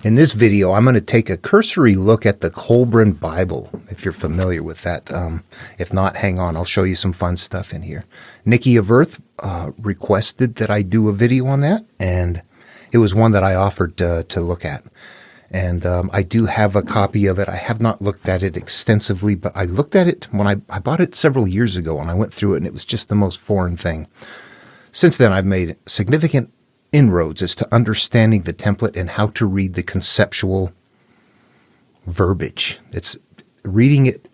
In this video, I'm going to take a cursory look at the Kolbrin Bible, if you're familiar with that. If not, hang on, I'll show you some fun stuff in here. Nikki Of Earth requested that I do a video on that, and it was one that I offered to look at. And I do have a copy of it. I have not looked at it extensively, but I looked at it when I bought it several years ago, and I went through it, and it was just the most foreign thing. Since then, I've made significant inroads as to understanding the template and how to read the conceptual verbiage. It's reading it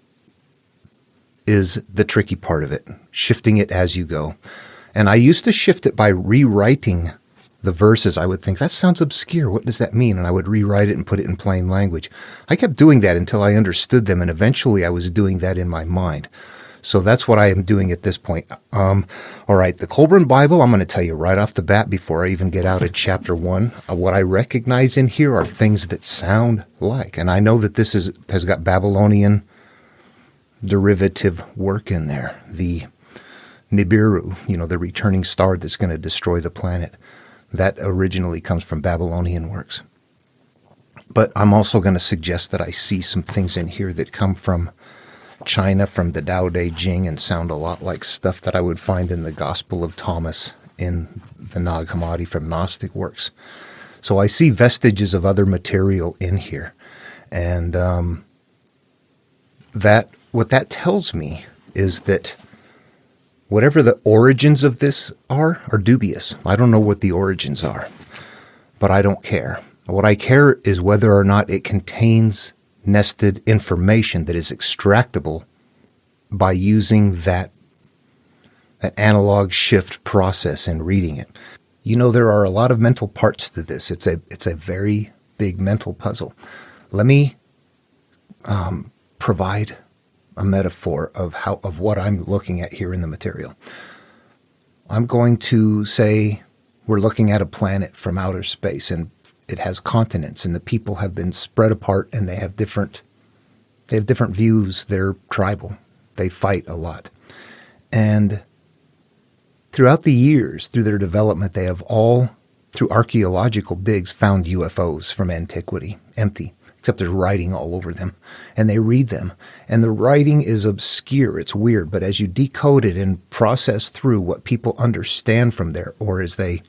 is the tricky part of it, shifting it as you go. And I used to shift it by rewriting the verses. I would think, that sounds obscure. What does that mean? And I would rewrite it and put it in plain language. I kept doing that until I understood them, and eventually I was doing that in my mind. So that's what I am doing at this point. All right, the Kolbrin Bible, I'm going to tell you right off the bat before I even get out of chapter 1, what I recognize in here are things that sound like. And I know that this has got Babylonian derivative work in there. The Nibiru, the returning star that's going to destroy the planet. That originally comes from Babylonian works. But I'm also going to suggest that I see some things in here that come from China, from the Tao Te Ching, and sound a lot like stuff that I would find in the Gospel of Thomas in the Nag Hammadi from Gnostic works. So I see vestiges of other material in here. And what that tells me is that whatever the origins of this are dubious. I don't know what the origins are, but I don't care. What I care is whether or not it contains nested information that is extractable by using that analog shift process and reading it. There are a lot of mental parts to this. It's a very big mental puzzle. Let me provide a metaphor of what I'm looking at here in the material. I'm going to say we're looking at a planet from outer space, and it has continents, and the people have been spread apart, and they have different views. They're tribal. They fight a lot. And throughout the years, through their development, they have all, through archaeological digs, found UFOs from antiquity, empty, except there's writing all over them. And they read them. And the writing is obscure. It's weird. But as you decode it and process through what people understand from there, or as they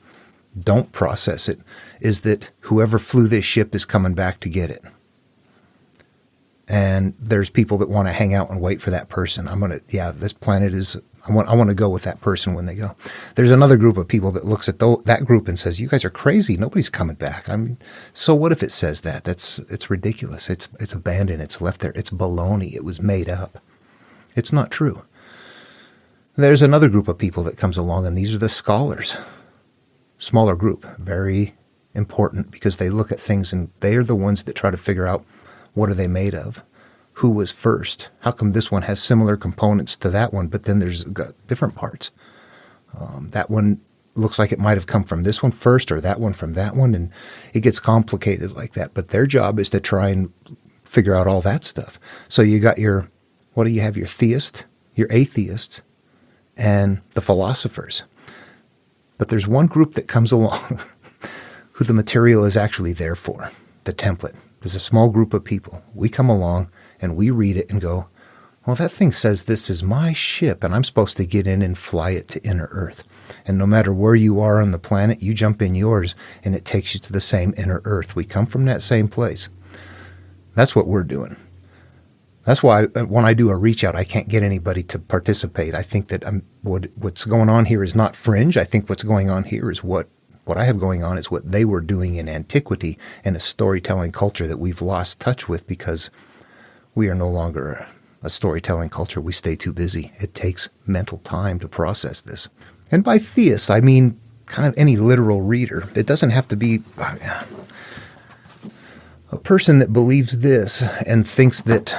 don't process it, is that whoever flew this ship is coming back to get it. And there's people that want to hang out and wait for that person. This planet is, I want to go with that person when they go. There's another group of people that looks at that group and says, you guys are crazy. Nobody's coming back. So what if it says that? It's ridiculous. It's abandoned. It's left there. It's baloney. It was made up. It's not true. There's another group of people that comes along, and these are the scholars. Smaller group, very important, because they look at things and they are the ones that try to figure out what are they made of, who was first, how come this one has similar components to that one, but then there's got different parts. That one looks like it might have come from this one first, or that one from that one, and it gets complicated like that. But their job is to try and figure out all that stuff. So you got your theist, your atheists, and the philosophers. But there's one group that comes along who the material is actually there for, the template. There's a small group of people. We come along and we read it and go, well, that thing says this is my ship, and I'm supposed to get in and fly it to inner Earth. And no matter where you are on the planet, you jump in yours and it takes you to the same inner Earth. We come from that same place. That's what we're doing. That's why when I do a reach out, I can't get anybody to participate. I think that what's going on here is not fringe. I think what's going on here is what I have going on is what they were doing in antiquity, in a storytelling culture that we've lost touch with because we are no longer a storytelling culture. We stay too busy. It takes mental time to process this. And by theist, I mean kind of any literal reader. It doesn't have to be a person that believes this and thinks that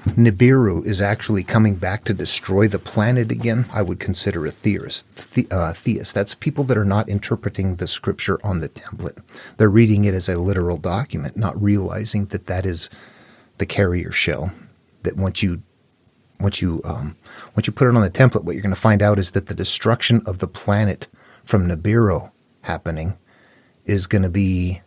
Nibiru is actually coming back to destroy the planet again. I would consider a theist. That's people that are not interpreting the scripture on the template. They're reading it as a literal document, not realizing that that is the carrier shell. That once you put it on the template, what you're going to find out is that the destruction of the planet from Nibiru happening is going to be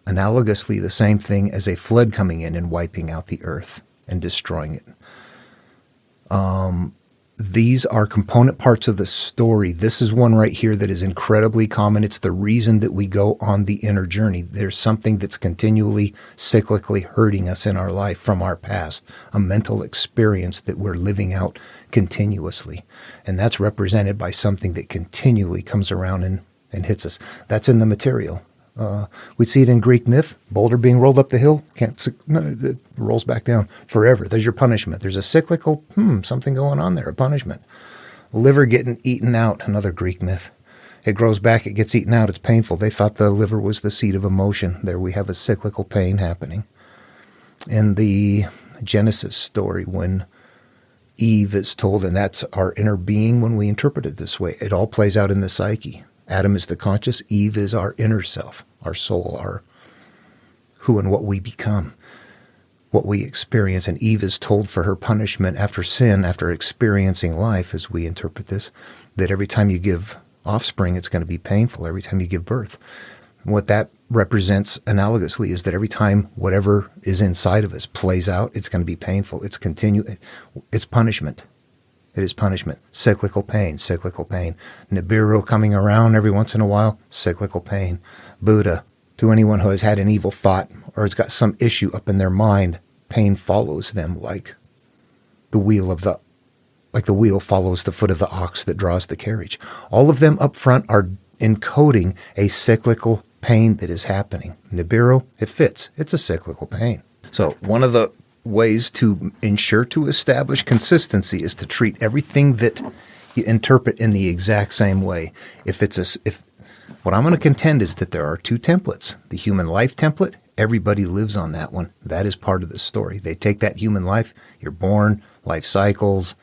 analogously the same thing as a flood coming in and wiping out the earth and destroying it. These are component parts of the story. This is one right here that is incredibly common. It's the reason that we go on the inner journey. There's something that's continually, cyclically hurting us in our life from our past, a mental experience that we're living out continuously. And that's represented by something that continually comes around and hits us. That's in the material. We see it in Greek myth, boulder being rolled up the hill, it rolls back down forever. There's your punishment. There's a cyclical, something going on there, a punishment. Liver getting eaten out, another Greek myth. It grows back, it gets eaten out, it's painful. They thought the liver was the seat of emotion. There we have a cyclical pain happening. In the Genesis story, when Eve is told, and that's our inner being when we interpret it this way, it all plays out in the psyche. Adam is the conscious, Eve is our inner self, our soul, our who and what we become, what we experience. And Eve is told for her punishment after sin, after experiencing life, as we interpret this, that every time you give offspring, it's going to be painful, every time you give birth. What that represents analogously is that every time whatever is inside of us plays out, it's going to be painful. It's punishment. It is punishment. Cyclical pain, cyclical pain. Nibiru coming around every once in a while, cyclical pain. Buddha, to anyone who has had an evil thought or has got some issue up in their mind, pain follows them like the wheel follows the foot of the ox that draws the carriage. All of them up front are encoding a cyclical pain that is happening. Nibiru, it fits. It's a cyclical pain. So one of the ways to ensure to establish consistency is to treat everything that you interpret in the exact same way. What I'm going to contend is that there are two templates. The human life template, everybody lives on that one. That is part of the story. They take that human life, you're born, life cycles,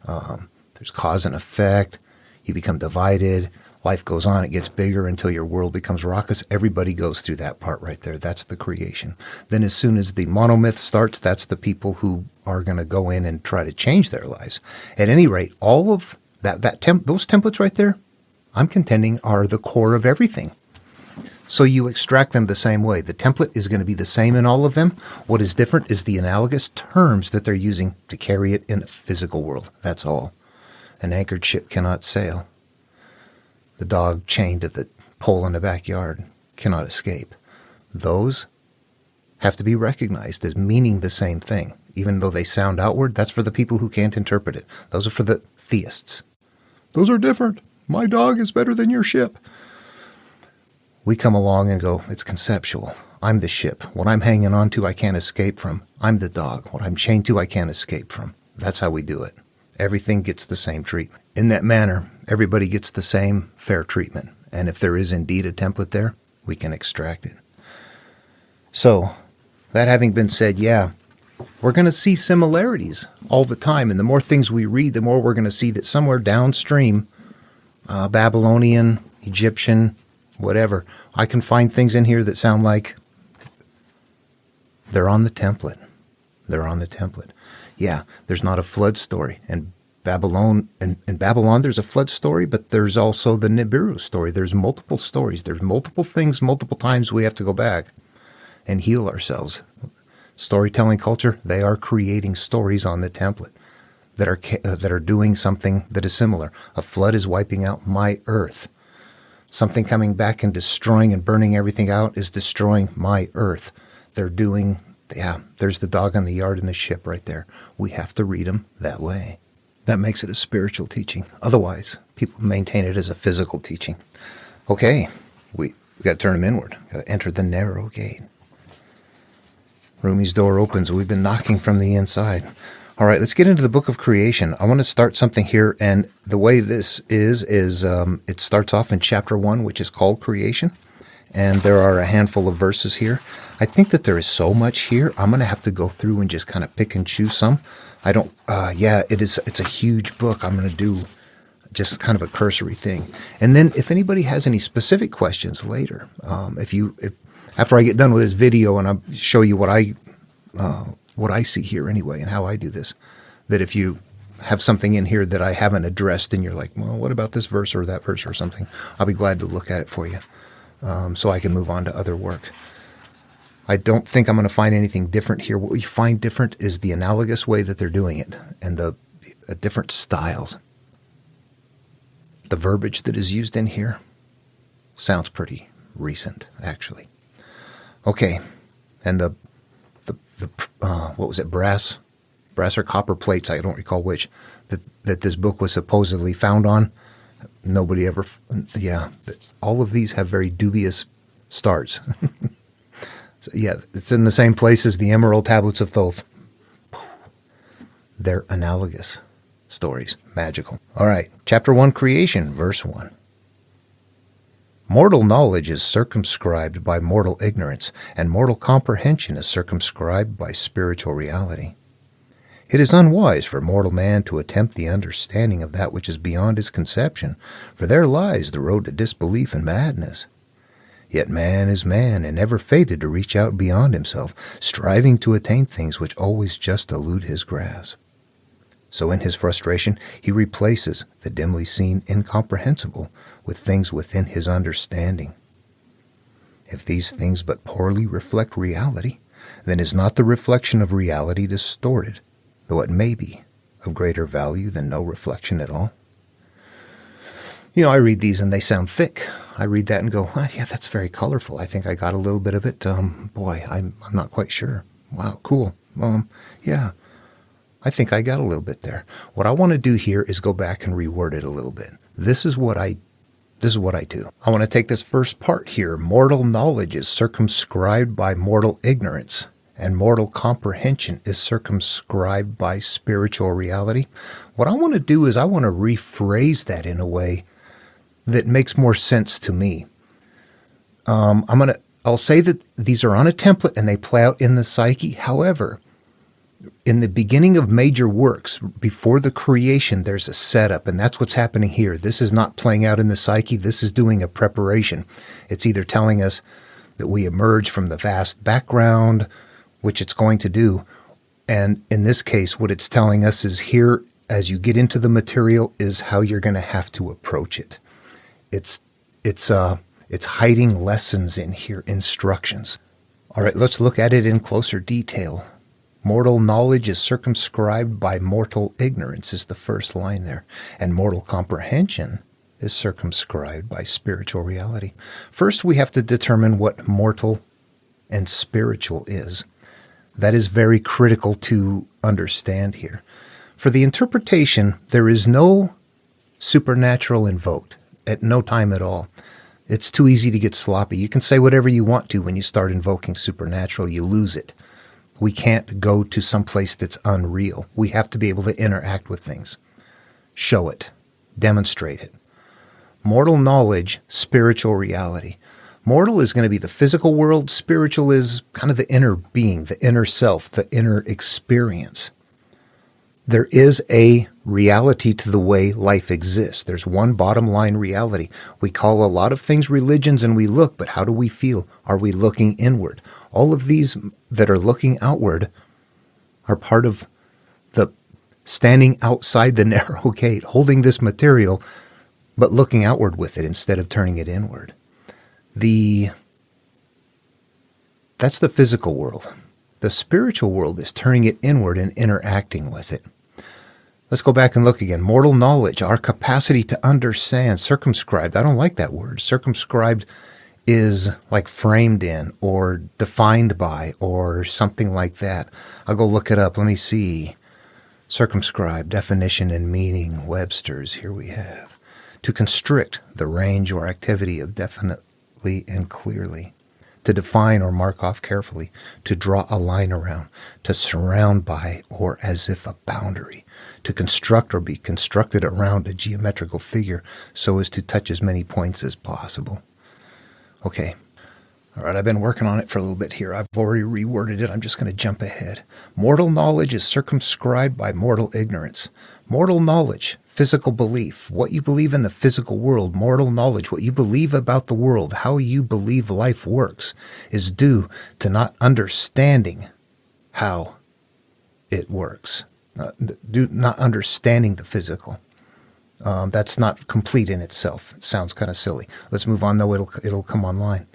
there's cause and effect, you become divided, life goes on, it gets bigger until your world becomes raucous. Everybody goes through that part right there. That's the creation. Then as soon as the monomyth starts, that's the people who are going to go in and try to change their lives. At any rate, all of those templates right there, I'm contending are the core of everything. So you extract them the same way. The template is going to be the same in all of them. What is different is the analogous terms that they're using to carry it in a physical world. That's all. An anchored ship cannot sail. The dog chained to the pole in the backyard cannot escape. Those have to be recognized as meaning the same thing. Even though they sound outward, that's for the people who can't interpret it. Those are for the theists. Those are different. My dog is better than your ship. We come along and go, it's conceptual. I'm the ship. What I'm hanging on to, I can't escape from. I'm the dog. What I'm chained to, I can't escape from. That's how we do it. Everything gets the same treatment. In that manner, everybody gets the same fair treatment. And if there is indeed a template there, we can extract it. So, that having been said, we're going to see similarities all the time. And the more things we read, the more we're going to see that somewhere downstream, Babylonian, Egyptian, whatever, I can find things in here that sound like they're on the template. They're on the template. Yeah, there's not a flood story. And Babylon, in Babylon, there's a flood story, but there's also the Nibiru story. There's multiple stories. There's multiple things, multiple times we have to go back and heal ourselves. Storytelling culture, they are creating stories on the template that are doing something that is similar. A flood is wiping out my earth. Something coming back and destroying and burning everything out is destroying my earth. There's the dog on the yard in the ship right there. We have to read them that way. That makes it a spiritual teaching. Otherwise, people maintain it as a physical teaching. Okay, we got to turn them inward. Got to enter the narrow gate. Rumi's door opens. We've been knocking from the inside. All right, let's get into the book of creation. I want to start something here, and the way this is it starts off in chapter 1, which is called creation, and there are a handful of verses here. I think that there is so much here, I'm going to have to go through and just kind of pick and choose some. It's a huge book. I'm going to do just kind of a cursory thing. And then if anybody has any specific questions later, after I get done with this video and I show you what I see here anyway and how I do this, that if you have something in here that I haven't addressed and you're like, well, what about this verse or that verse or something, I'll be glad to look at it for you so I can move on to other work. I don't think I'm going to find anything different here. What we find different is the analogous way that they're doing it and the different styles. The verbiage that is used in here sounds pretty recent, actually. Okay, and the what was it, brass or copper plates, I don't recall which, that this book was supposedly found on. Nobody ever, all of these have very dubious starts. So, yeah, it's in the same place as the Emerald Tablets of Thoth. They're analogous stories, magical. All right, chapter 1, Creation, verse 1. Mortal knowledge is circumscribed by mortal ignorance, and mortal comprehension is circumscribed by spiritual reality. It is unwise for mortal man to attempt the understanding of that which is beyond his conception, for there lies the road to disbelief and madness. Yet man is man, and never fated to reach out beyond himself, striving to attain things which always just elude his grasp. So in his frustration, he replaces the dimly seen incomprehensible with things within his understanding. If these things but poorly reflect reality, then is not the reflection of reality distorted, though it may be of greater value than no reflection at all? You know, I read these and they sound thick. I read that and go, yeah, that's very colorful. I think I got a little bit of it. Boy, I'm not quite sure. Wow, cool. Yeah, I think I got a little bit there. What I want to do here is go back and reword it a little bit. This is what I do. I want to take this first part here. Mortal knowledge is circumscribed by mortal ignorance, and mortal comprehension is circumscribed by spiritual reality. What I want to do is I want to rephrase that in a way that makes more sense to me. I'll say that these are on a template and they play out in the psyche. However, in the beginning of major works, before the creation, there's a setup, and that's what's happening here. This is not playing out in the psyche. This is doing a preparation. It's either telling us that we emerge from the vast background, which it's going to do, and in this case, what it's telling us is here, as you get into the material, is how you're going to have to approach it. It's hiding lessons in here, instructions. All right, let's look at it in closer detail. Mortal knowledge is circumscribed by mortal ignorance is the first line there. And mortal comprehension is circumscribed by spiritual reality. First, we have to determine what mortal and spiritual is. That is very critical to understand here. For the interpretation, there is no supernatural invoked at no time at all. It's too easy to get sloppy. You can say whatever you want to when you start invoking supernatural. You lose it. We can't go to some place that's unreal. We have to be able to interact with things. Show it. Demonstrate it. Mortal knowledge, spiritual reality. Mortal is going to be the physical world. Spiritual is kind of the inner being, the inner self, the inner experience. There is a reality to the way life exists. There's one bottom line reality. We call a lot of things religions and we look, but how do we feel? Are we looking inward? All of these that are looking outward are part of the standing outside the narrow gate, holding this material, but looking outward with it instead of turning it inward. That's the physical world. The spiritual world is turning it inward and interacting with it. Let's go back and look again. Mortal knowledge, our capacity to understand, circumscribed. I don't like that word. Circumscribed is like framed in or defined by or something like that. I'll go look it up. Let me see. Circumscribed, definition and meaning, Webster's. Here we have. To constrict the range or activity of definitely and clearly. To define or mark off carefully. To draw a line around. To surround by or as if a boundary. To construct or be constructed around a geometrical figure so as to touch as many points as possible. Okay. All right, I've been working on it for a little bit here. I've already reworded it. I'm just going to jump ahead. Mortal knowledge is circumscribed by mortal ignorance. Mortal knowledge, physical belief, what you believe in the physical world, mortal knowledge, what you believe about the world, how you believe life works, is due to not understanding how it works. Not understanding the physical. That's not complete in itself. It sounds kind of silly. Let's move on, though. It'll come online.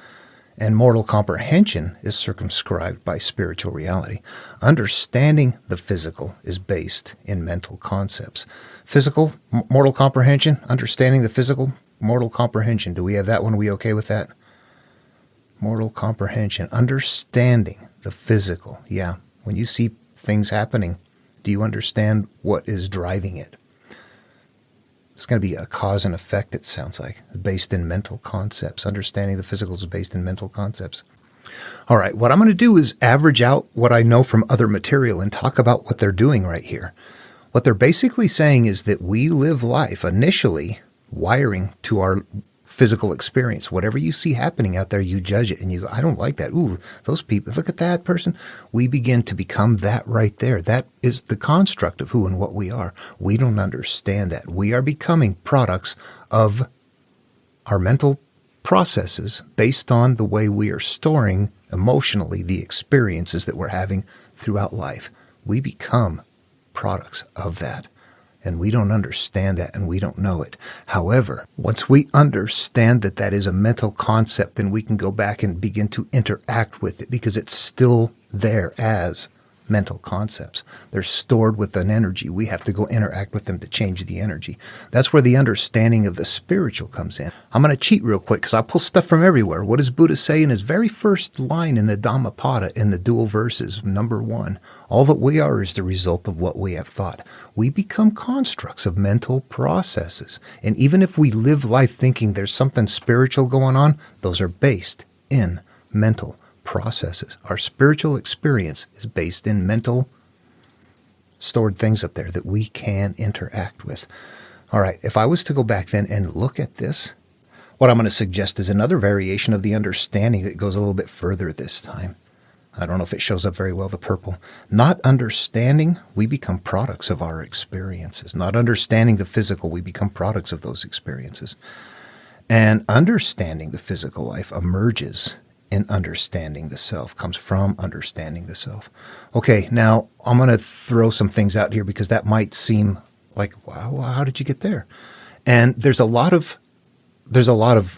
And mortal comprehension is circumscribed by spiritual reality. Understanding the physical is based in mental concepts. Physical, mortal comprehension, understanding the physical, mortal comprehension. Do we have that one? Are we okay with that? Mortal comprehension, understanding the physical. Yeah, when you see things happening, do you understand what is driving it? It's going to be a cause and effect, it sounds like, based in mental concepts. Understanding the physical is based in mental concepts. All right, what I'm going to do is average out what I know from other material and talk about what they're doing right here. What they're basically saying is that we live life initially wiring to our physical experience. Whatever you see happening out there, you judge it and you go, I don't like that. Ooh, those people, look at that person. We begin to become that right there. That is the construct of who and what we are. We don't understand that. We are becoming products of our mental processes based on the way we are storing emotionally the experiences that we're having throughout life. We become products of that. And we don't understand that, and we don't know it. However, once we understand that that is a mental concept, then we can go back and begin to interact with it because it's still there as mental concepts. They're stored with an energy. We have to go interact with them to change the energy. That's where the understanding of the spiritual comes in. I'm going to cheat real quick because I pull stuff from everywhere. What does Buddha say in his very first line in the Dhammapada in the dual verses, number 1? All that we are is the result of what we have thought. We become constructs of mental processes. And even if we live life thinking there's something spiritual going on, those are based in mental processes. Our spiritual experience is based in mental stored things up there that we can interact with. All right, if I was to go back then and look at this, what I'm going to suggest is another variation of the understanding that goes a little bit further this time. I don't know if it shows up very well, the purple. Not understanding, we become products of our experiences. Not understanding the physical, we become products of those experiences. And understanding the physical life emerges in understanding the self, comes from understanding the self. Okay, now I'm going to throw some things out here because that might seem like, wow, how did you get there? And there's a lot of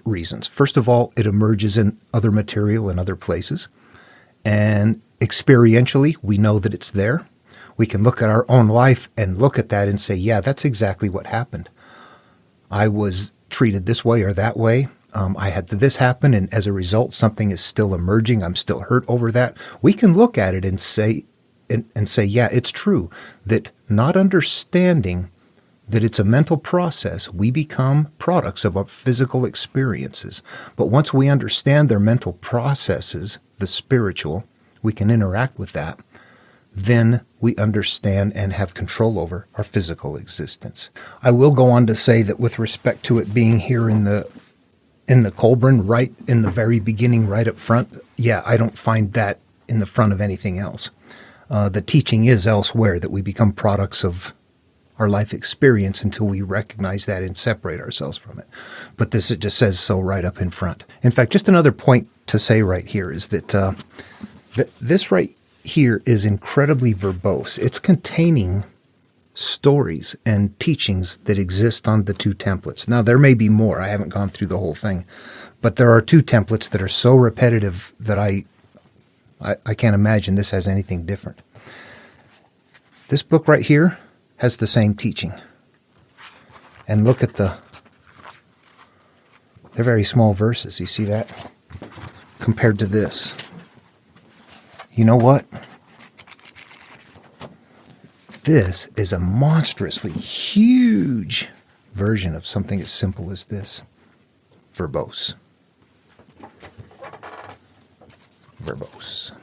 reasons. First of all, it emerges in other material in other places. And experientially, we know that it's there. We can look at our own life and look at that and say, yeah, that's exactly what happened. I was treated this way or that way. I had this happen, and as a result, something is still emerging. I'm still hurt over that. We can look at it and say, yeah, it's true that not understanding that it's a mental process, we become products of our physical experiences. But once we understand their mental processes, the spiritual, we can interact with that. Then we understand and have control over our physical existence. I will go on to say that with respect to it being here in the Kolbrin, right in the very beginning, right up front, yeah, I don't find that in the front of anything else. The teaching is elsewhere that we become products of our life experience until we recognize that and separate ourselves from it. But this, it just says so right up in front. In fact, just another point to say right here is that this right here is incredibly verbose. It's containing stories and teachings that exist on the 2 templates. Now, there may be more. I haven't gone through the whole thing. But there are 2 templates that are so repetitive that I can't imagine this has anything different. This book right here has the same teaching. And look at they're very small verses. You see that? Compared to this. You know what? This is a monstrously huge version of something as simple as this. Verbose. Verbose.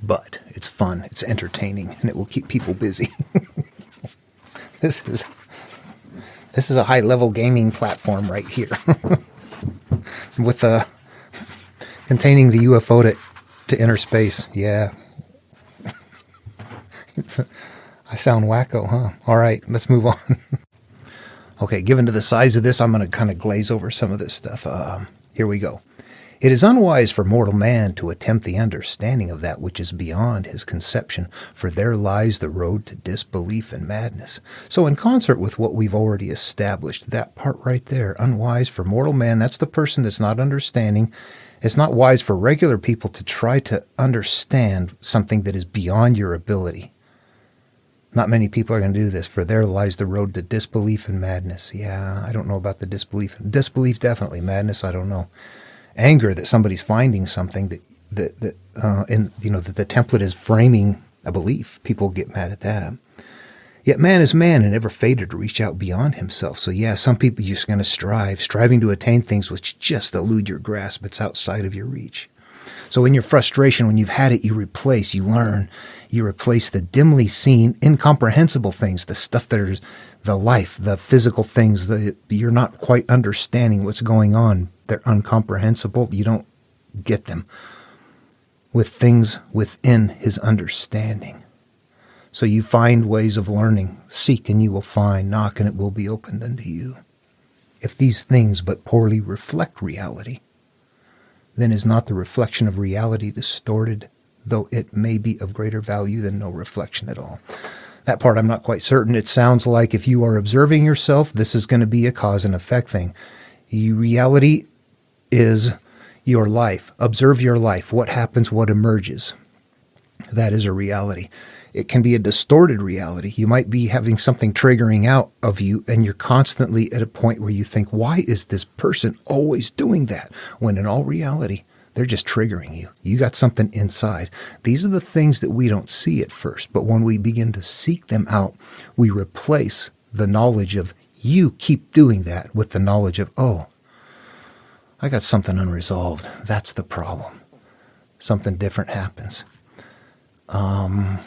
But it's fun, it's entertaining, and it will keep people busy. This is a high-level gaming platform right here. With containing the UFO to inner space. Yeah. I sound wacko, huh? All right, let's move on. Okay, given to the size of this, I'm going to kind of glaze over some of this stuff. Here we go. It is unwise for mortal man to attempt the understanding of that which is beyond his conception, for there lies the road to disbelief and madness. So in concert with what we've already established, that part right there, unwise for mortal man, that's the person that's not understanding It's not wise for regular people to try to understand something that is beyond your ability. Not many people are going to do this. For there lies the road to disbelief and madness. Yeah, I don't know about the disbelief. Disbelief, definitely. Madness, I don't know. Anger that somebody's finding something that that the template is framing a belief. People get mad at that. Yet man is man and never fated to reach out beyond himself. So yeah, some people are just going to striving to attain things which just elude your grasp. It's outside of your reach. So in your frustration, when you've had it, you learn, you replace the dimly seen, incomprehensible things, the stuff that is the life, the physical things that you're not quite understanding what's going on. They're incomprehensible. You don't get them, with things within his understanding. So you find ways of learning. Seek and you will find. Knock and it will be opened unto you. If these things but poorly reflect reality, then is not the reflection of reality distorted, though it may be of greater value than no reflection at all? That part I'm not quite certain. It sounds like if you are observing yourself, this is going to be a cause and effect thing. Reality is your life. Observe your life. What happens, what emerges. That is a reality. It can be a distorted reality. You might be having something triggering out of you, and you're constantly at a point where you think, why is this person always doing that? When in all reality, they're just triggering you. You got something inside. These are the things that we don't see at first, but when we begin to seek them out, we replace the knowledge of you keep doing that with the knowledge of, oh, I got something unresolved. That's the problem. Something different happens. The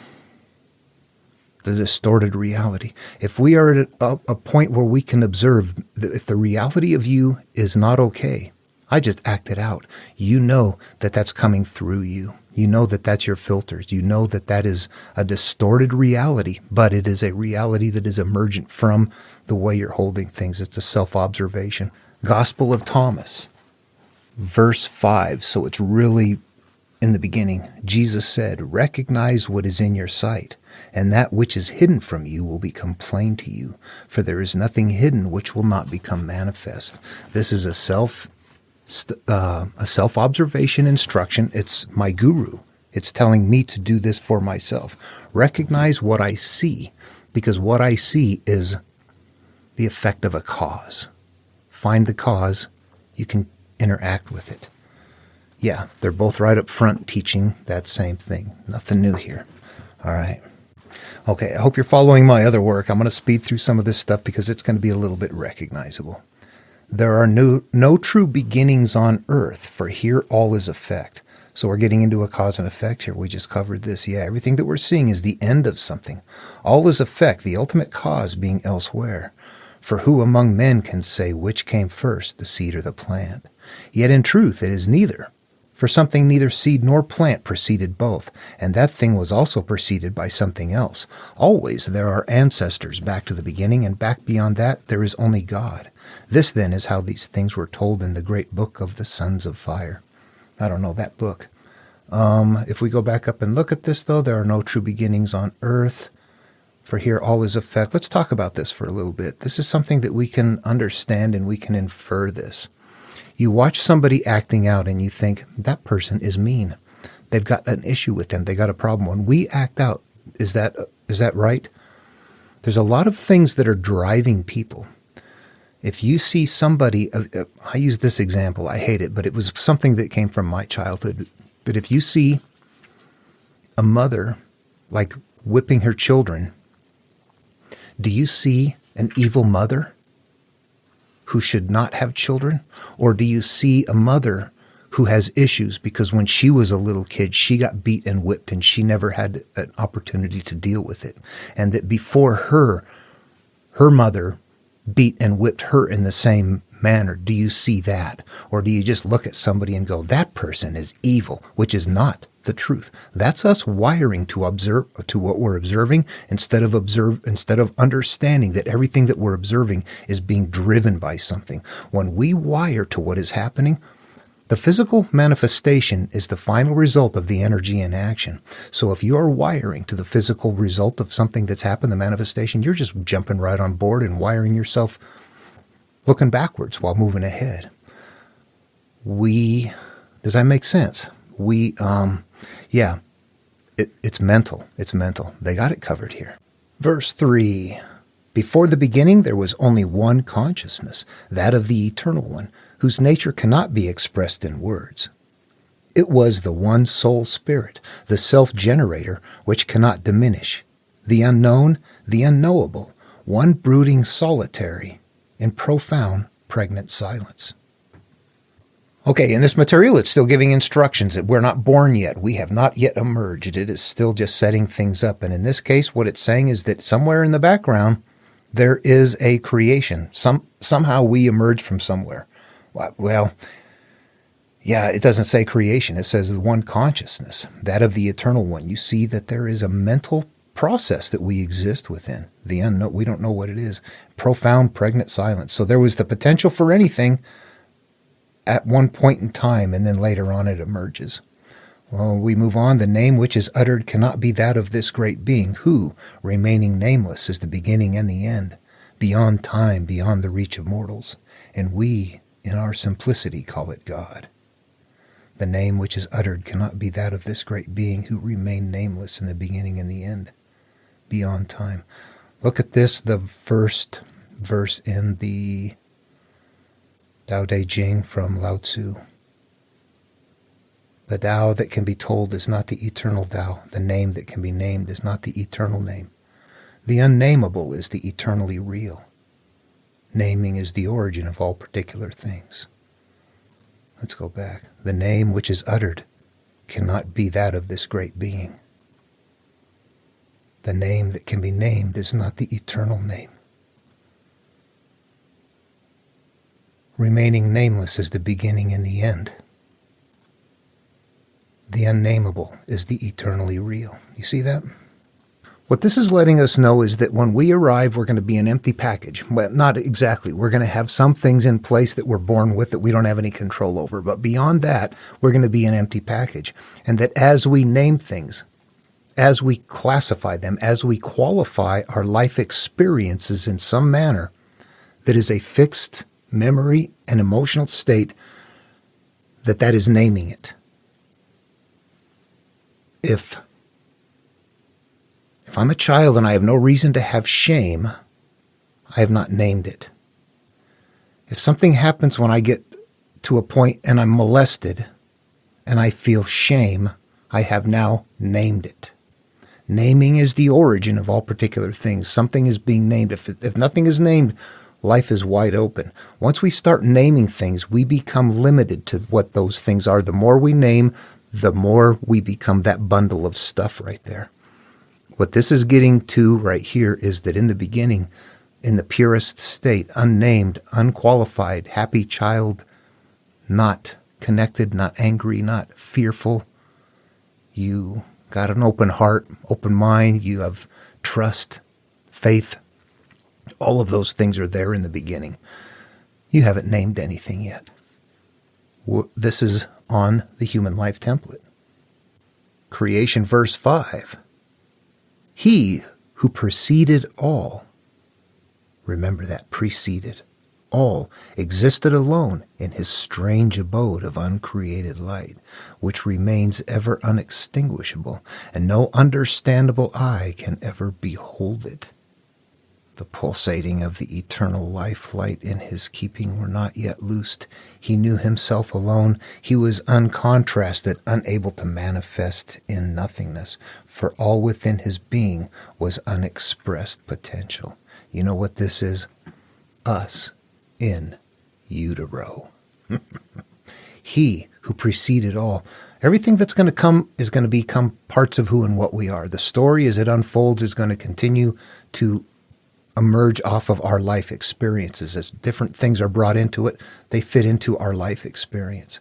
distorted reality. If we are at a point where we can observe that if the reality of you is not okay, I just acted out. You know that that's coming through you. You know that that's your filters. You know that that is a distorted reality, but it is a reality that is emergent from the way you're holding things. It's a self-observation. Gospel of Thomas, verse 5. So it's really in the beginning. Jesus said, recognize what is in your sight, and that which is hidden from you will become plain to you. For there is nothing hidden which will not become manifest. This is a self-observation instruction. It's my guru. It's telling me to do this for myself. Recognize what I see, because what I see is the effect of a cause. Find the cause, you can interact with it. Yeah, they're both right up front teaching that same thing. Nothing new here. All right. Okay, I hope you're following my other work. I'm going to speed through some of this stuff because it's going to be a little bit recognizable. There are no true beginnings on earth, for here all is effect. So we're getting into a cause and effect here. We just covered this. Yeah, everything that we're seeing is the end of something. All is effect, the ultimate cause being elsewhere. For who among men can say which came first, the seed or the plant? Yet in truth it is neither. For something neither seed nor plant preceded both, and that thing was also preceded by something else. Always there are ancestors back to the beginning, and back beyond that there is only God. This then is how these things were told in the great book of the sons of fire. I don't know that book. If we go back up and look at this, though, there are no true beginnings on earth, for here all is effect. Let's talk about this for a little bit. This is something that we can understand and we can infer this. You watch somebody acting out and you think, that person is mean. They've got an issue with them. They got a problem. When we act out, is that right? There's a lot of things that are driving people. If you see somebody, I use this example, I hate it, but it was something that came from my childhood. But if you see a mother like whipping her children, do you see an evil mother who should not have children? Or do you see a mother who has issues because when she was a little kid, she got beat and whipped and she never had an opportunity to deal with it? And that before her mother beat and whipped her in the same manner. Do you see that? Or do you just look at somebody and go, that person is evil, which is not the truth? That's us wiring to observe to what we're observing instead of understanding that everything that we're observing is being driven by something. When we wire to what is happening, the physical manifestation is the final result of the energy in action. So if you're wiring to the physical result of something that's happened, the manifestation, you're just jumping right on board and wiring yourself looking backwards while moving ahead. We Does that make sense? It's mental. It's mental. They got it covered here. Verse 3. Before the beginning, there was only one consciousness, that of the Eternal One, whose nature cannot be expressed in words. It was the one sole spirit, the self-generator, which cannot diminish, the unknown, the unknowable, one brooding solitary, in profound, pregnant silence. Okay, in this material, it's still giving instructions that we're not born yet. We have not yet emerged. It is still just setting things up. And in this case, what it's saying is that somewhere in the background, there is a creation. Somehow we emerge from somewhere. Well, yeah, it doesn't say creation. It says the one consciousness, that of the Eternal One. You see that there is a mental process that we exist within. The unknown, we don't know what it is. Profound, pregnant silence. So there was the potential for anything at one point in time, and then later on it emerges. Well, we move on. The name which is uttered cannot be that of this great being, who, remaining nameless, is the beginning and the end, beyond time, beyond the reach of mortals. And we, in our simplicity, call it God. The name which is uttered cannot be that of this great being, who remained nameless in the beginning and the end, beyond time. Look at this, the first verse in the Tao Te Ching from Lao Tzu. The Tao that can be told is not the eternal Tao. The name that can be named is not the eternal name. The unnameable is the eternally real. Naming is the origin of all particular things. Let's go back. The name which is uttered cannot be that of this great being. The name that can be named is not the eternal name. Remaining nameless is the beginning and the end. The unnameable is the eternally real. You see that? What this is letting us know is that when we arrive, we're going to be an empty package. Well, not exactly. We're going to have some things in place that we're born with that we don't have any control over. But beyond that, we're going to be an empty package. And that as we name things, as we classify them, as we qualify our life experiences in some manner that is a fixed memory and emotional state, that is naming it. If I'm a child and I have no reason to have shame, I have not named it. If something happens when I get to a point and I'm molested and I feel shame, I have now named it. Naming is the origin of all particular things. Something is being named. If nothing is named, life is wide open. Once we start naming things, we become limited to what those things are. The more we name, the more we become that bundle of stuff right there. What this is getting to right here is that in the beginning, in the purest state, unnamed, unqualified, happy child, not connected, not angry, not fearful, you got an open heart, open mind, you have trust, faith. All of those things are there in the beginning. You haven't named anything yet. This is on the human life template. Creation, verse 5. He who preceded all, remember that, preceded all, existed alone in his strange abode of uncreated light, which remains ever unextinguishable, and no understandable eye can ever behold it. The pulsating of the eternal life light in his keeping were not yet loosed. He knew himself alone. He was uncontrasted, unable to manifest in nothingness, for all within his being was unexpressed potential. You know what this is? Us in utero. He who preceded all. Everything that's going to come is going to become parts of who and what we are. The story as it unfolds is going to continue to emerge off of our life experiences. As different things are brought into it, they fit into our life experience.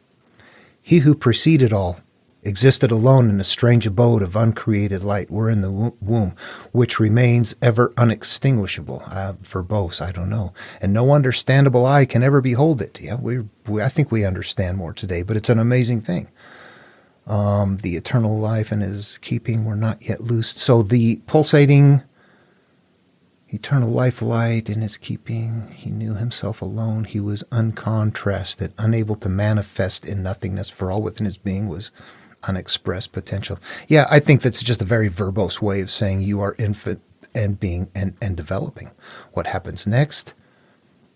He who preceded all existed alone in a strange abode of uncreated light. We're in the womb, which remains ever unextinguishable. Verbose, I don't know. And no understandable eye can ever behold it. Yeah, I think we understand more today, but it's an amazing thing. The eternal life in his keeping were not yet loosed. So the pulsating Eternal life light in his keeping. He knew himself alone. He was uncontrasted, unable to manifest in nothingness, for all within his being was unexpressed potential. Yeah, I think that's just a very verbose way of saying you are infinite and being and developing. What happens next?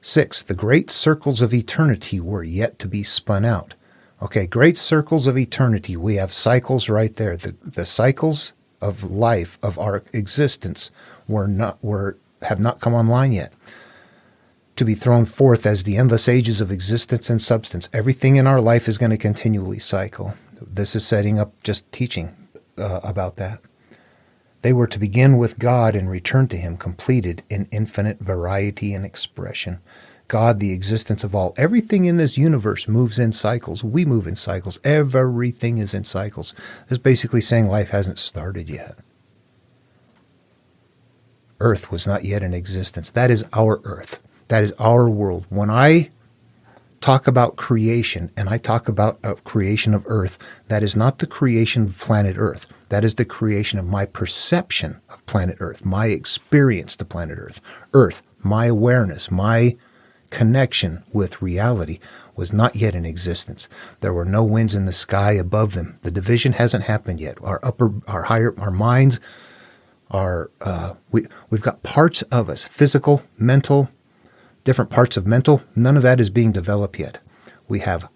6, the great circles of eternity were yet to be spun out. Okay, great circles of eternity. We have cycles right there. The cycles of life, of our existence, have not come online yet. To be thrown forth as the endless ages of existence and substance. Everything in our life is going to continually cycle. This is setting up just teaching about that. They were to begin with God and return to him, completed in infinite variety and expression. God, the existence of all. Everything in this universe moves in cycles. We move in cycles. Everything is in cycles. This is basically saying life hasn't started yet. Earth was not yet in existence. That is our earth. That is our world. When I talk about creation and I talk about a creation of Earth, that is not the creation of planet Earth. That is the creation of my perception of planet Earth, my experience to planet Earth. Earth, my awareness, my connection with reality was not yet in existence. There were no winds in the sky above them. The division hasn't happened yet. Our minds are, we've got parts of us, physical, mental, different parts of mental. None of that is being developed yet. We have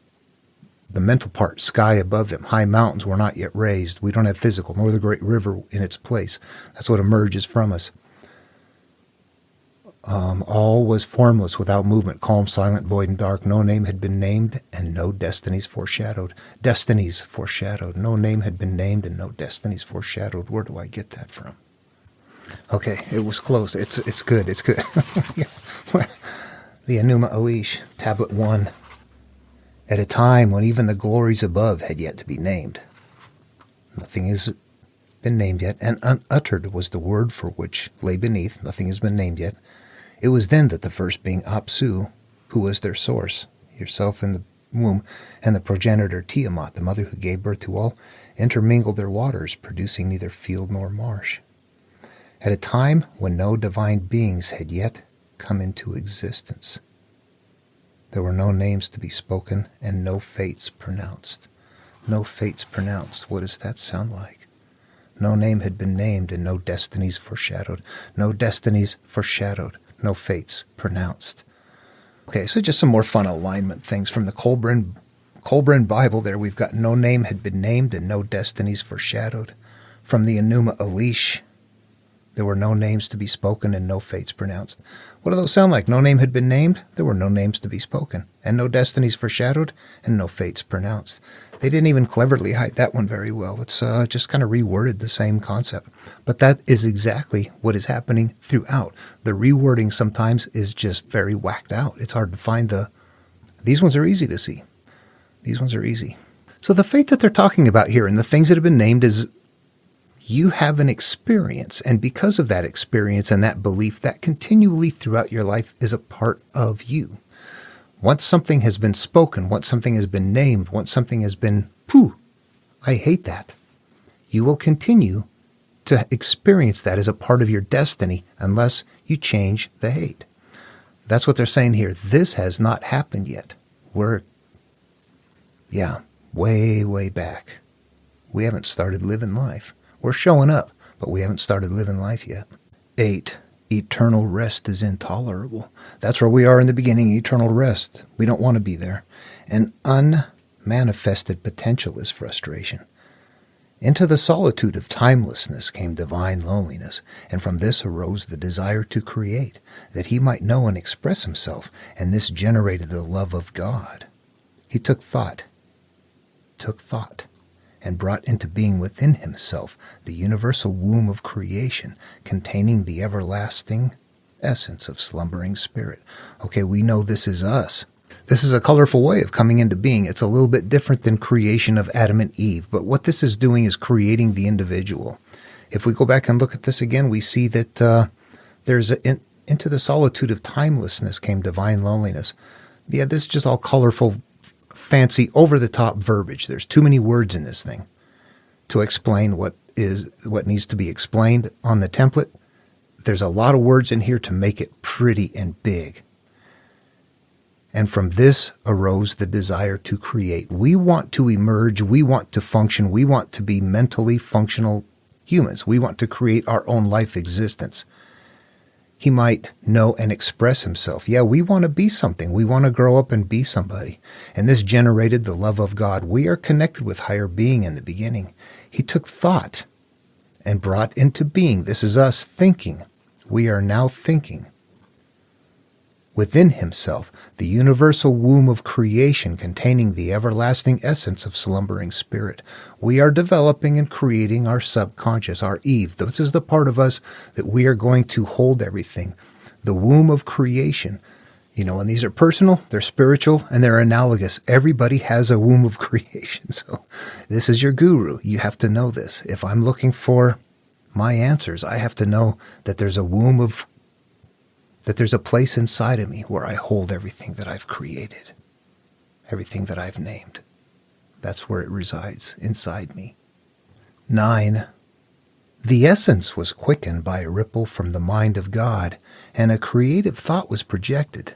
the mental part, sky above them. High mountains were not yet raised. We don't have physical, nor the great river in its place. That's what emerges from us. All was formless, without movement, calm, silent, void, and dark. No name had been named, and no destinies foreshadowed. Destinies foreshadowed. No name had been named, and no destinies foreshadowed. Where do I get that from? Okay, it was close. It's good. It's good. The Enuma Elish, Tablet 1. At a time when even the glories above had yet to be named. Nothing has been named yet, and unuttered was the word for which lay beneath. Nothing has been named yet. It was then that the first being, Apsu, who was their source, yourself in the womb, and the progenitor Tiamat, the mother who gave birth to all, intermingled their waters, producing neither field nor marsh. At a time when no divine beings had yet come into existence. There were no names to be spoken and no fates pronounced. No fates pronounced. What does that sound like? No name had been named and no destinies foreshadowed. No destinies foreshadowed. No fates pronounced. Okay, so just some more fun alignment things from the Kolbrin Bible there. We've got no name had been named and no destinies foreshadowed. From the Enuma Elish, there were no names to be spoken and no fates pronounced. What do those sound like? No name had been named, there were no names to be spoken, and no destinies foreshadowed, and no fates pronounced. They didn't even cleverly hide that one very well. It's just kind of reworded the same concept. But that is exactly what is happening throughout. The rewording sometimes is just very whacked out. It's hard to find these ones are easy to see. These ones are easy. So the fate that they're talking about here and the things that have been named is you have an experience, and because of that experience and that belief, that continually throughout your life is a part of you. Once something has been spoken, once something has been named, once something has been, I hate that, you will continue to experience that as a part of your destiny unless you change the hate. That's what they're saying here. This has not happened yet. We're, way, way back. We haven't started living life. We're showing up, but we haven't started living life yet. 8. Eternal rest is intolerable. That's where we are in the beginning, eternal rest. We don't want to be there. And unmanifested potential is frustration. Into the solitude of timelessness came divine loneliness, and from this arose the desire to create, that he might know and express himself, and this generated the love of God. He took thought, and brought into being within himself the universal womb of creation, containing the everlasting essence of slumbering spirit. Okay, we know this is us. This is a colorful way of coming into being. It's a little bit different than creation of Adam and Eve, but what this is doing is creating the individual. If we go back and look at this again, we see that into the solitude of timelessness came divine loneliness. Yeah, this is just all colorful, fancy, over-the-top verbiage. There's too many words in this thing to explain what needs to be explained on the template. there's a lot of words in here to make it pretty and big. And from this arose the desire to create. We want to emerge. We want to function. We want to be mentally functional humans. We want to create our own life existence. He might know and express himself. Yeah, we want to be something. We want to grow up and be somebody. And this generated the love of God. We are connected with higher being in the beginning. He took thought and brought into being. This is us thinking. We are now thinking. Within himself, the universal womb of creation containing the everlasting essence of slumbering spirit. We are developing and creating our subconscious, our Eve. This is the part of us that we are going to hold everything. The womb of creation. And these are personal, they're spiritual, and they're analogous. Everybody has a womb of creation. So this is your guru. You have to know this. If I'm looking for my answers, I have to know that there's a womb of that there's a place inside of me where I hold everything that I've created, everything that I've named. That's where it resides, inside me. 9. The essence was quickened by a ripple from the mind of God, and a creative thought was projected.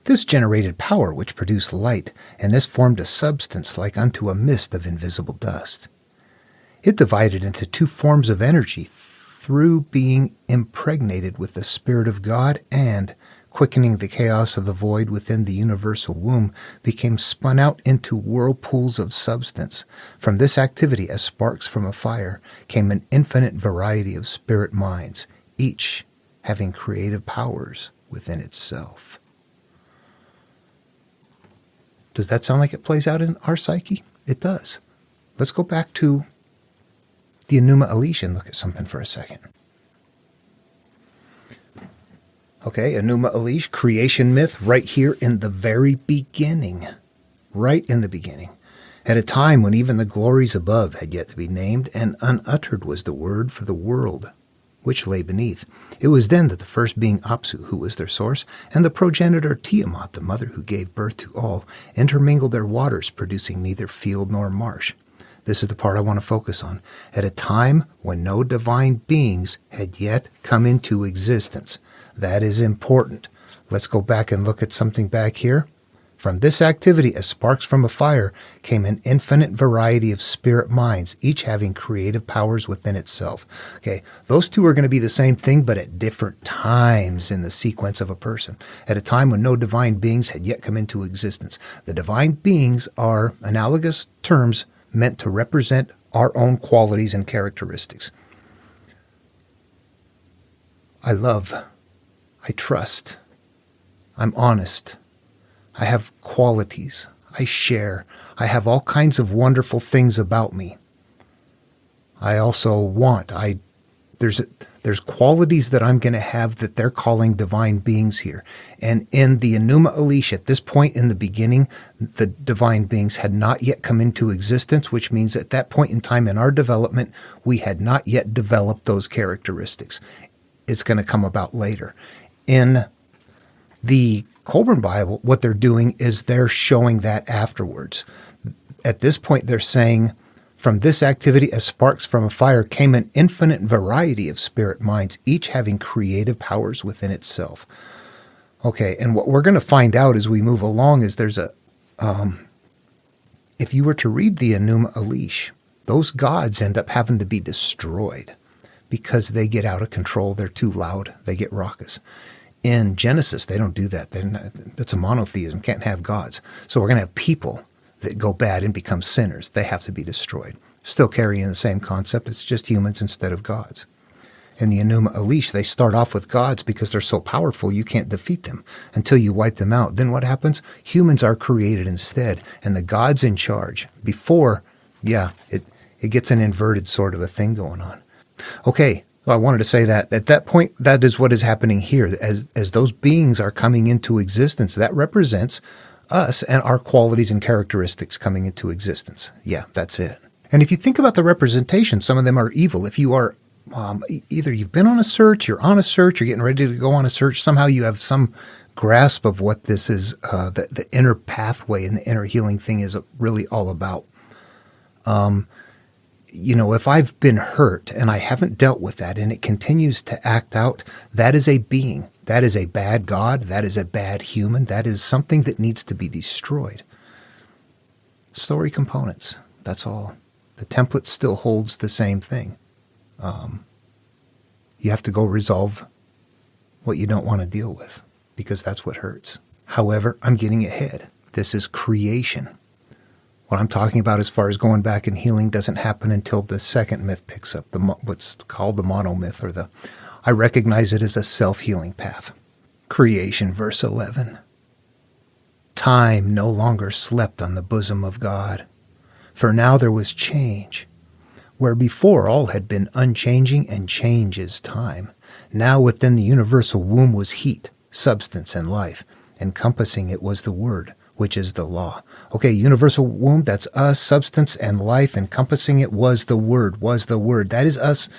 This generated power which produced light, and this formed a substance like unto a mist of invisible dust. It divided into 2 forms of energy, through being impregnated with the Spirit of God and, quickening the chaos of the void within the universal womb, became spun out into whirlpools of substance. From this activity, as sparks from a fire, came an infinite variety of spirit minds, each having creative powers within itself. Does that sound like it plays out in our psyche? It does. Let's go back to the Enuma Elish and look at something for a second. Okay, Enuma Elish, creation myth, right here in the very beginning. Right in the beginning. At a time when even the glories above had yet to be named, and unuttered was the word for the world which lay beneath. It was then that the first being Apsu, who was their source, and the progenitor Tiamat, the mother who gave birth to all, intermingled their waters, producing neither field nor marsh. This is the part I want to focus on. At a time when no divine beings had yet come into existence. That is important. Let's go back and look at something back here. From this activity, as sparks from a fire, came an infinite variety of spirit minds, each having creative powers within itself. Okay, those two are going to be the same thing, but at different times in the sequence of a person. At a time when no divine beings had yet come into existence. The divine beings are analogous terms meant to represent our own qualities and characteristics. I love. I trust. I'm honest. I have qualities. I share. I have all kinds of wonderful things about me. I also want. There's qualities that I'm going to have that they're calling divine beings here. And in the Enuma Elish, at this point in the beginning, the divine beings had not yet come into existence, which means at that point in time in our development, we had not yet developed those characteristics. It's going to come about later. In the Kolbrin Bible, what they're doing is they're showing that afterwards. At this point, they're saying, from this activity, as sparks from a fire, came an infinite variety of spirit minds, each having creative powers within itself. Okay, and what we're going to find out as we move along is there's if you were to read the Enuma Elish, those gods end up having to be destroyed because they get out of control. They're too loud. They get raucous. In Genesis, they don't do that. It's a monotheism. Can't have gods. So we're going to have people that go bad and become sinners. They have to be destroyed. Still carrying the same concept. It's just humans instead of gods. In the Enuma Elish, they start off with gods because they're so powerful you can't defeat them until you wipe them out. Then what happens? Humans are created instead, and the god's in charge. Before, it gets an inverted sort of a thing going on. Okay, well, I wanted to say that at that point, that is what is happening here. As those beings are coming into existence, that represents us and our qualities and characteristics coming into existence. Yeah, that's it. And if you think about the representation, some of them are evil. If you are either you've been on a search, you're on a search, you're getting ready to go on a search, somehow you have some grasp of what this is, the inner pathway and the inner healing thing is really all about. if I've been hurt and I haven't dealt with that and it continues to act out, that is a being. That is a bad God. That is a bad human. That is something that needs to be destroyed. Story components. That's all. The template still holds the same thing. You have to go resolve what you don't want to deal with, because that's what hurts. However, I'm getting ahead. This is creation. What I'm talking about as far as going back and healing doesn't happen until the second myth picks up, what's called the monomyth, or I recognize it as a self-healing path. Creation, verse 11. Time no longer slept on the bosom of God, for now there was change. Where before all had been unchanging, and change is time. Now within the universal womb was heat, substance, and life. Encompassing it was the Word, which is the law. Okay, universal womb, that's us, substance and life. Encompassing it was the Word, That is us,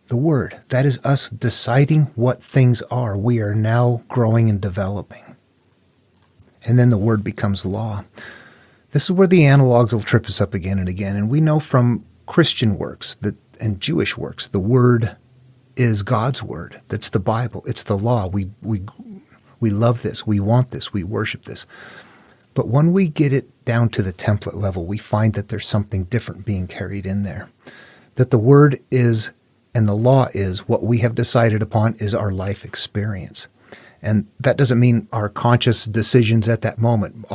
the Word. That is us deciding what things are. We are now growing and developing. And then the Word becomes law. This is where the analogs will trip us up again and again. And we know from Christian works and Jewish works, the Word is God's Word. That's the Bible. It's the law. We love this. We want this. We worship this. But when we get it down to the template level, we find that there's something different being carried in there. That the Word is, and the law is, what we have decided upon is our life experience. And that doesn't mean our conscious decisions at that moment.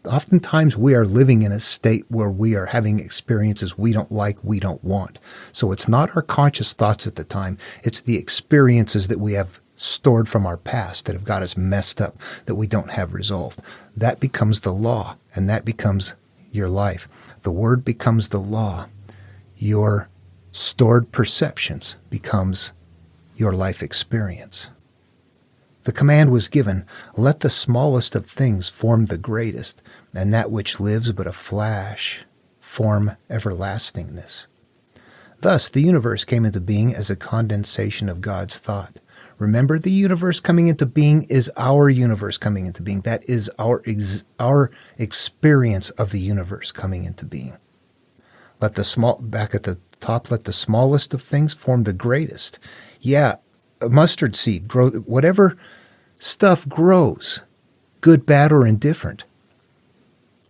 Oftentimes we are living in a state where we are having experiences we don't like, we don't want. So it's not our conscious thoughts at the time. It's the experiences that we have stored from our past that have got us messed up, that we don't have resolved. That becomes the law, and that becomes your life. The Word becomes the law. Your stored perceptions becomes your life experience. The command was given, let the smallest of things form the greatest, and that which lives but a flash form everlastingness. Thus, the universe came into being as a condensation of God's thought. Remember, the universe coming into being is our universe coming into being. That is our experience of the universe coming into being. Back at the top, let the smallest of things form the greatest. Yeah, a mustard seed, whatever stuff grows, good, bad, or indifferent.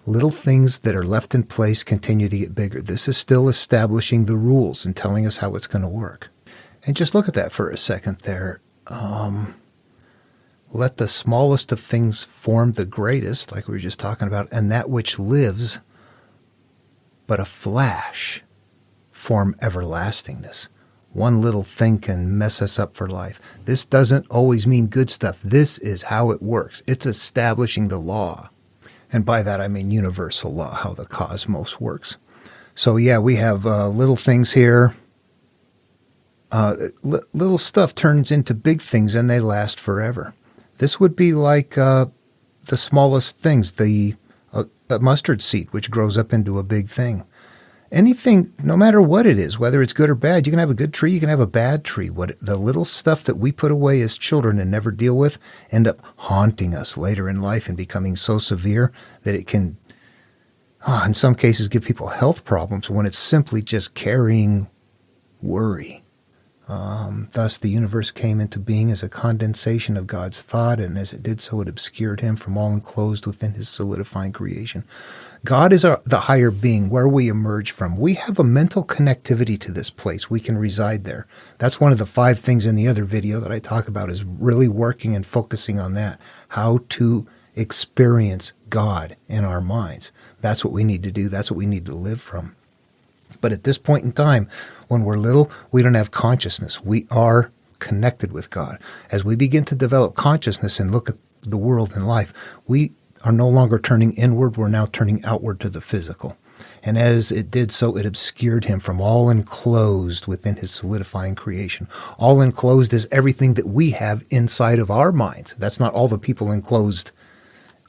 Little things that are left in place continue to get bigger. This is still establishing the rules and telling us how it's going to work. And just look at that for a second there. Let the smallest of things form the greatest, like we were just talking about, and that which lives but a flash form everlastingness. One little thing can mess us up for life. This doesn't always mean good stuff. This is how it works. It's establishing the law. And by that I mean universal law, how the cosmos works. So yeah, we have little things here. Little stuff turns into big things and they last forever. This would be like the smallest things, a mustard seed, which grows up into a big thing. Anything, no matter what it is, whether it's good or bad, you can have a good tree, you can have a bad tree. The little stuff that we put away as children and never deal with end up haunting us later in life and becoming so severe that it can, in some cases, give people health problems when it's simply just carrying worry. Thus, the universe came into being as a condensation of God's thought, and as it did so, it obscured him from all enclosed within his solidifying creation. God is the higher being, where we emerge from. We have a mental connectivity to this place. We can reside there. That's one of the 5 things in the other video that I talk about, is really working and focusing on that, how to experience God in our minds. That's what we need to do. That's what we need to live from. But at this point in time, when we're little, we don't have consciousness. We are connected with God. As we begin to develop consciousness and look at the world and life, we are no longer turning inward. We're now turning outward to the physical. And as it did so, it obscured him from all enclosed within his solidifying creation. All enclosed is everything that we have inside of our minds. That's not all the people enclosed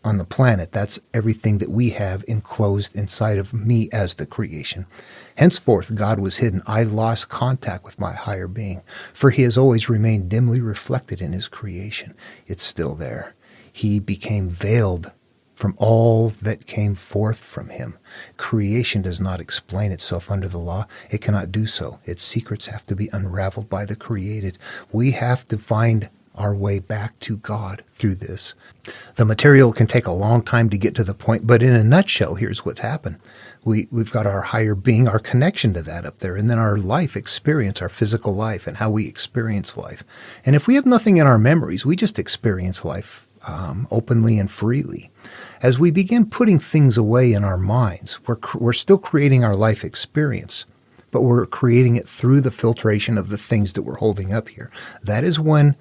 on the planet. That's everything that we have enclosed inside of me as the creation. Henceforth, God was hidden. I lost contact with my higher being, for he has always remained dimly reflected in his creation. It's still there. He became veiled from all that came forth from him. Creation does not explain itself under the law. It cannot do so. Its secrets have to be unraveled by the created. We have to find our way back to God through this. The material can take a long time to get to the point, but in a nutshell, here's what's happened. We've got our higher being, our connection to that up there, and then our life experience, our physical life, and how we experience life. And if we have nothing in our memories, we just experience life openly and freely. As we begin putting things away in our minds, we're still creating our life experience, but we're creating it through the filtration of the things that we're holding up here. That is when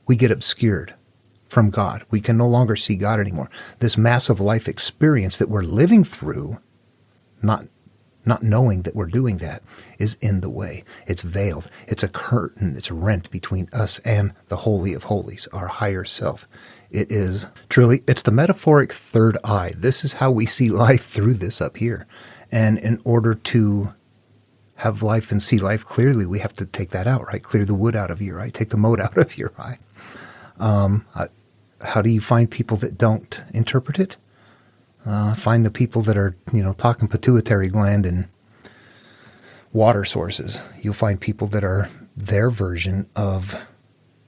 we get obscured from God. We can no longer see God anymore. This massive life experience that we're living through, not knowing that we're doing that, is in the way. It's veiled. It's a curtain that's rent between us and the Holy of Holies, our higher self. It is truly, it's the metaphoric third eye. This is how we see life through this up here. And in order to have life and see life clearly, we have to take that out, right? Clear the wood out of your eye. Take the mote out of your eye. How do you find people that don't interpret it? Find the people that are, talking pituitary gland and water sources. You'll find people that are their version of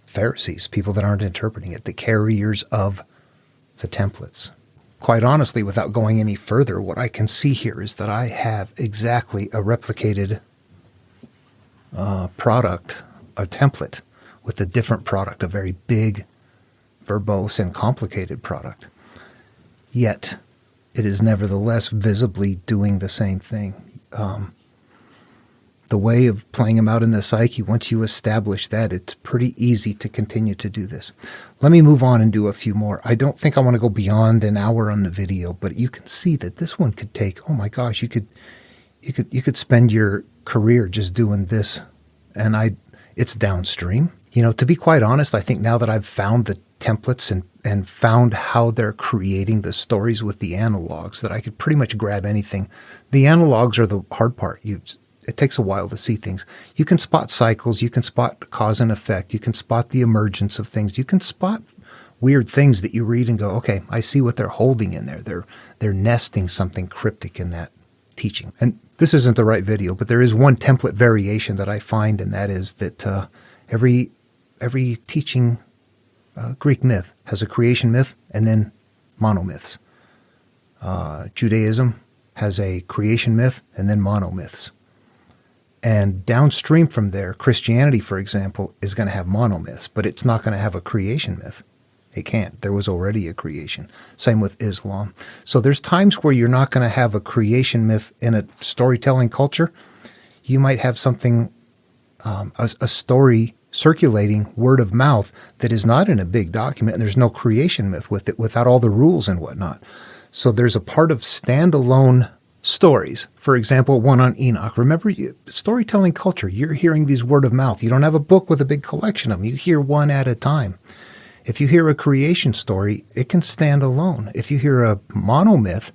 Pharisees, people that aren't interpreting it, the carriers of the templates. Quite honestly, without going any further, what I can see here is that I have exactly a replicated product, a template, with a different product, a very big, verbose, and complicated product. Yet, it is nevertheless visibly doing the same thing. The way of playing them out in the psyche, once you establish that, it's pretty easy to continue to do this. Let me move on and do a few more. I don't think I want to go beyond an hour on the video, but you can see that this one could take, oh my gosh, you could spend your career just doing this, and it's downstream. To be quite honest, I think now that I've found the templates and found how they're creating the stories with the analogs, that I could pretty much grab anything. The analogs are the hard part. It takes a while to see things. You can spot cycles. You can spot cause and effect. You can spot the emergence of things. You can spot weird things that you read and go, okay, I see what they're holding in there. They're nesting something cryptic in that teaching. And this isn't the right video, but there is one template variation that I find, and that is that every teaching Greek myth has a creation myth and then monomyths. Judaism has a creation myth and then monomyths. And downstream from there, Christianity, for example, is going to have monomyths, but it's not going to have a creation myth. It can't. There was already a creation. Same with Islam. So there's times where you're not going to have a creation myth in a storytelling culture. You might have something, a story circulating word of mouth that is not in a big document, and there's no creation myth with it, without all the rules and whatnot. So there's a part of standalone stories. For example, one on Enoch. Remember, storytelling culture, you're hearing these word of mouth. You don't have a book with a big collection of them. You hear one at a time. If you hear a creation story, it can stand alone. If you hear a monomyth,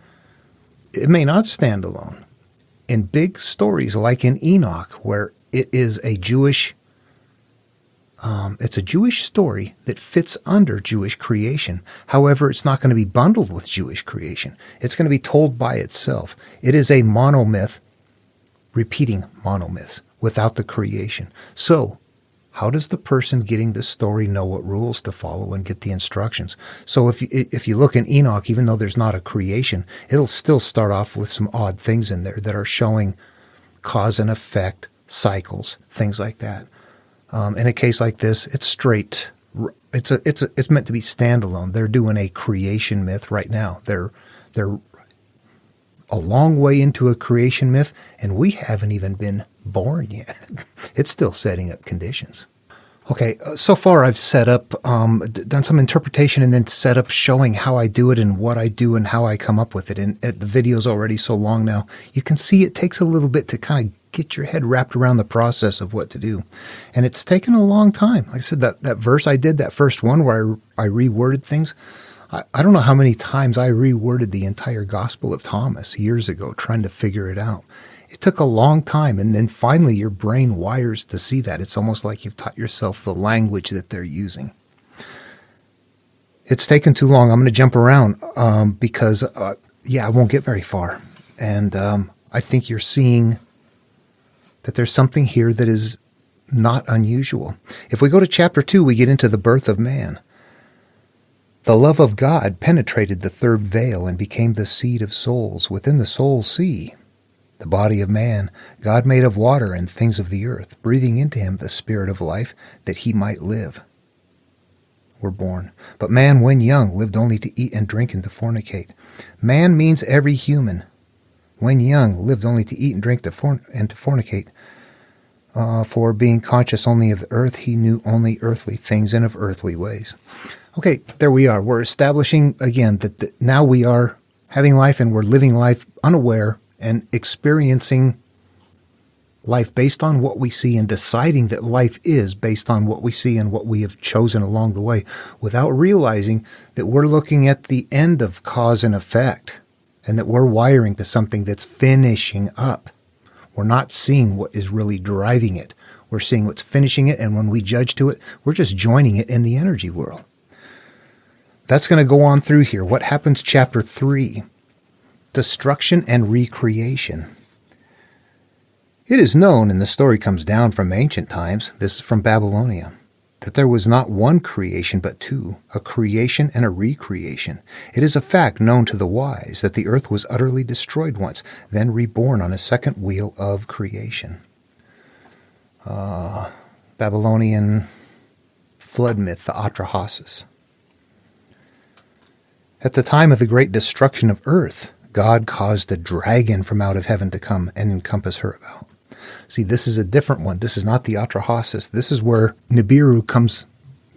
it may not stand alone. In big stories like in Enoch, where it is a Jewish it's a Jewish story that fits under Jewish creation. However, it's not going to be bundled with Jewish creation. It's going to be told by itself. It is a monomyth repeating monomyths without the creation. So, how does the person getting the story know what rules to follow and get the instructions? So if you look in Enoch, even though there's not a creation, it'll still start off with some odd things in there that are showing cause and effect, cycles, things like that. In a case like this, it's straight. It's meant to be standalone. They're doing a creation myth right now. They're a long way into a creation myth, and we haven't even been born yet. It's still setting up conditions. Okay, so far I've set up, done some interpretation and then set up showing how I do it and what I do and how I come up with it. And the video's already so long now, you can see it takes a little bit to kind of get your head wrapped around the process of what to do. And it's taken a long time. Like I said, that verse I did, that first one where I reworded things, I don't know how many times I reworded the entire Gospel of Thomas years ago trying to figure it out. It took a long time, and then finally your brain wires to see that. It's almost like you've taught yourself the language that they're using. It's taken too long. I'm going to jump around because, I won't get very far. And I think you're seeing that there's something here that is not unusual. If we go to chapter 2, we get into the birth of man. The love of God penetrated the third veil and became the seed of souls within the soul sea. The body of man, God made of water and things of the earth, breathing into him the spirit of life that he might live. We're born. But man, when young, lived only to eat and drink and to fornicate. Man means every human. When young, lived only to eat and drink and to fornicate. For being conscious only of the earth, he knew only earthly things and of earthly ways. Okay, there we are. We're establishing, again, that now we are having life and we're living life unaware and experiencing life based on what we see and deciding that life is based on what we see and what we have chosen along the way without realizing that we're looking at the end of cause and effect and that we're wiring to something that's finishing up. We're not seeing what is really driving it. We're seeing what's finishing it, and when we judge to it, we're just joining it in the energy world. That's going to go on through here. What happens chapter 3? Destruction and recreation. It is known, and the story comes down from ancient times, this is from Babylonia, that there was not one creation but two, a creation and a recreation. It is a fact known to the wise that the earth was utterly destroyed once, then reborn on a second wheel of creation. Babylonian flood myth, the Atrahasis. At the time of the great destruction of earth, God caused a dragon from out of heaven to come and encompass her about. See, this is a different one. This is not the Atrahasis. This is where Nibiru comes,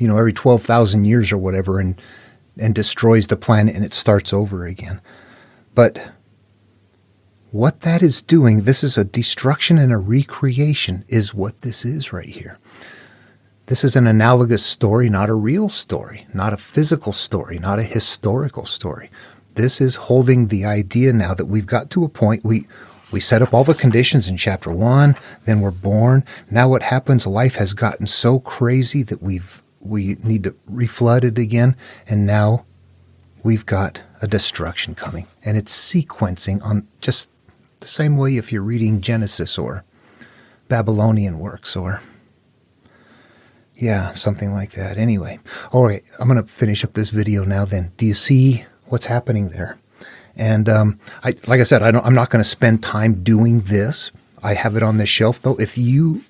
every 12,000 years or whatever and destroys the planet and it starts over again. But what that is doing, this is a destruction and a recreation is what this is right here. This is an analogous story, not a real story, not a physical story, not a historical story. This is holding the idea now that we've got to a point, we set up all the conditions in chapter 1, then we're born. Now what happens, life has gotten so crazy that we need to reflood it again, and now we've got a destruction coming. And it's sequencing on just the same way if you're reading Genesis or Babylonian works or something like that. Anyway, all right, I'm going to finish up this video now then. Do you see what's happening there? And like I said, I'm not going to spend time doing this. I have it on the shelf, though. If you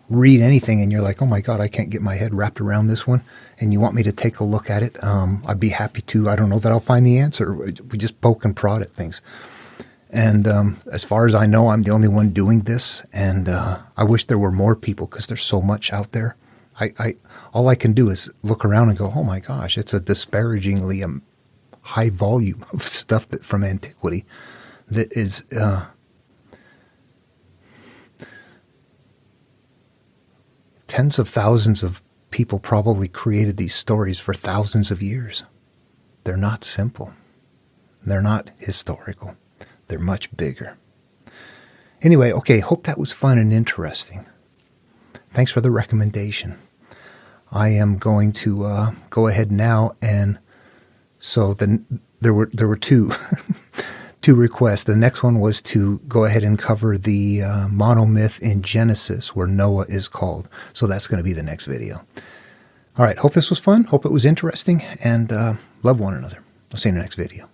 read anything and you're like, oh my God, I can't get my head wrapped around this one, and you want me to take a look at it, I'd be happy to. I don't know that I'll find the answer. We just poke and prod at things. And as far as I know, I'm the only one doing this, and I wish there were more people because there's so much out there. All I can do is look around and go, oh my gosh, it's a disparagingly high volume of stuff from antiquity that is tens of thousands of people probably created these stories for thousands of years. They're not simple. They're not historical. They're much bigger. Anyway, okay, hope that was fun and interesting. Thanks for the recommendation. I am going to go ahead now, and so there were two requests. The next one was to go ahead and cover the monomyth in Genesis where Noah is called. So that's going to be the next video. All right, hope this was fun. Hope it was interesting, and love one another. I'll see you in the next video.